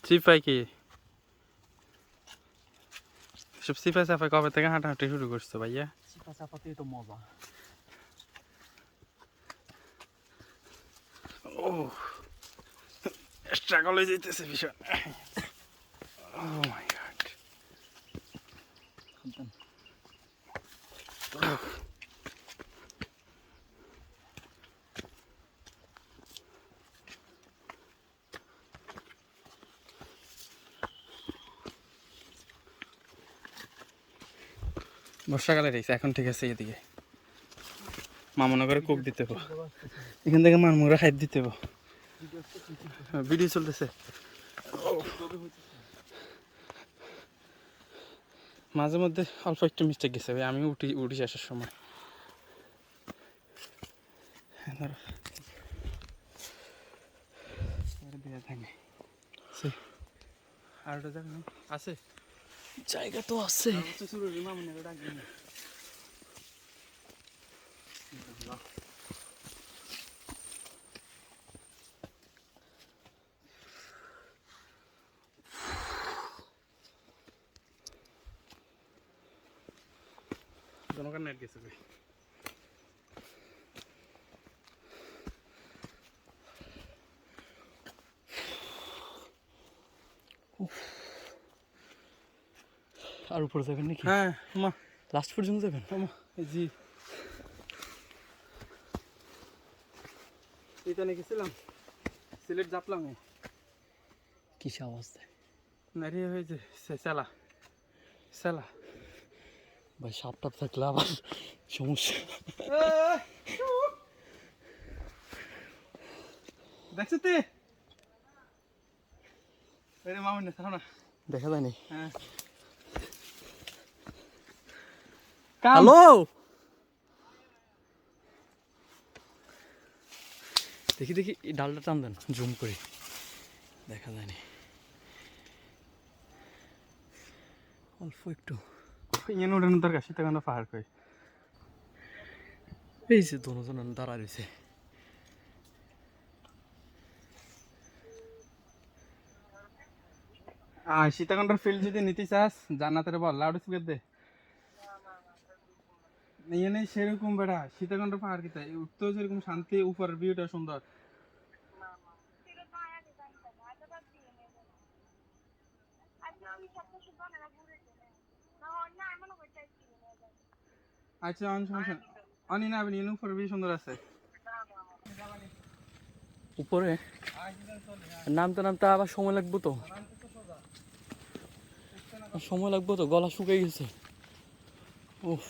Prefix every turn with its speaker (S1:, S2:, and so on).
S1: সিপাই কি সব সিপাই সাফাই কবে থেকে হাঁটাহাঁটি শুরু করছো ভাইয়া?
S2: সিপা চাপাতেই তো মজা।
S1: ও স্ট্রাগল হয়ে যাইতেছে ভীষণ। ও মাই গড। বর্ষাকালে রয়েছে এখন, ঠিক আছে। এদিকে মামনগরে কোক দিতে হবো, এখান থেকে মারমুরা খাই দিতে হবো। ভিডিও চলতেছে, মাঝে মধ্যে অল্প একটু মিস্টেক গেছে ভাই। আমি উঠি আসার সময়। আর আছে
S2: জায়গা তো আছে।
S1: জনকার নেট গেছে ভাই।
S2: আর উপরে যাবেন নাকি?
S1: হ্যাঁ মা,
S2: লাস্ট পর্যন্ত যাবেন?
S1: জি এইখানে গেছিলাম, সিলেট যাপলাম,
S2: কিসে আওয়াজ দেয়?
S1: নারিয়ে হয়েছে সেলা সেলা।
S2: ভাই সাপ টাপ থাকলে আবার সমস্যা।
S1: দেখছো তে মামুন না না
S2: দেখা যায়নি।
S1: হ্যাঁ
S2: হ্যালো, দেখি দেখি এই ডালটা টান দেন, জুম করে দেখা যায়নি অল্প একটু।
S1: ইয়ে উঠানোর দরকার, সীতাকান্ড পাহাড় কই।
S2: এই যে দুজন দাঁড়া রয়েছে।
S1: সীতাকান্ডর ফিল্ড যদি নিতে চাস জান্নাতের বল, লাউড স্পিকার দে। ইয়ে নেই সেরকম বেড়া, সীতাকান্ড পাহাড় কিতা উঠতেও সেরকম শান্তি, উপরের ভিউটা সুন্দর। আচ্ছা অনি না আপনি উপরের ভিউ সুন্দর আছে।
S2: উপরে নামতে নামতে আবার সময় লাগবে তো, সময় লাগবে তো, গলা শুকিয়ে গেছে। উফ,